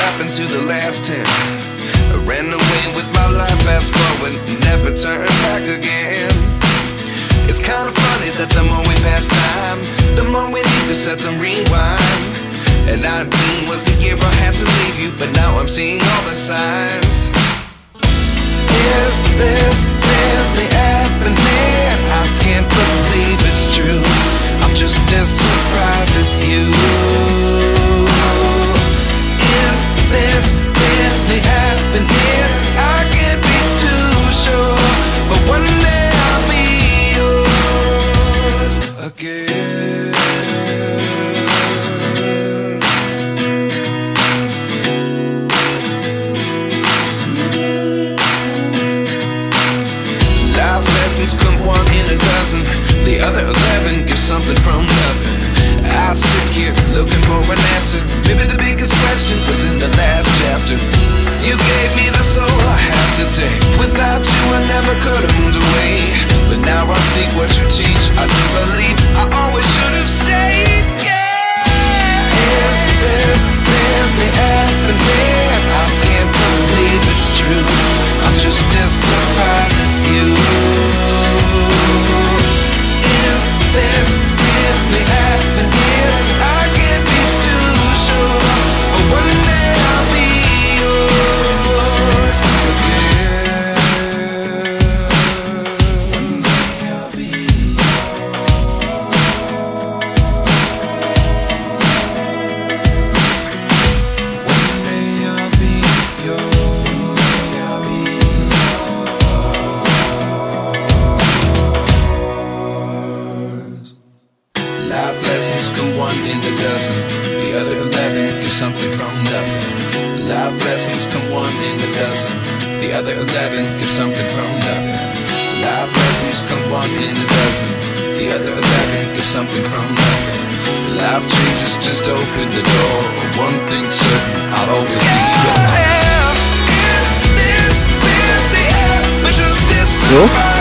happened to the last 10? I ran away with my life, fast forward, never turn back again. It's kind of funny that the more we pass time, the more we need to set them rewind. And 19 was the year I had to leave you, but now I'm seeing all the signs. Is this really happening? I can't believe it's true. I'm just as surprised as you. Is this really happening? I can't be too sure, but one day I'll be yours again. Life lessons come one in a dozen, the other 11 give something from nothing. I sit here looking for an answer. Maybe the biggest question was in the last chapter. You gave me the soul I have today. Without you I never could have moved away, but now I see what you teach. I do believe I always should have stayed. Yeah. Is this really happening? I can't believe it's true. I'm just as surprised as you. Is this really happening? I can't be too sure, but one day I'll be yours again. One day I'll be yours. One day I'll be yours. I'll be yours. Life lessons come one in a dozen, the other 11 give something from nothing. Life lessons come one in a dozen, the other 11 give something from nothing. Life lessons come one in a dozen, the other 11 give something from nothing. Life changes just open the door. One thing's certain, I'll always be yours. Is this really happening? Just this surprise.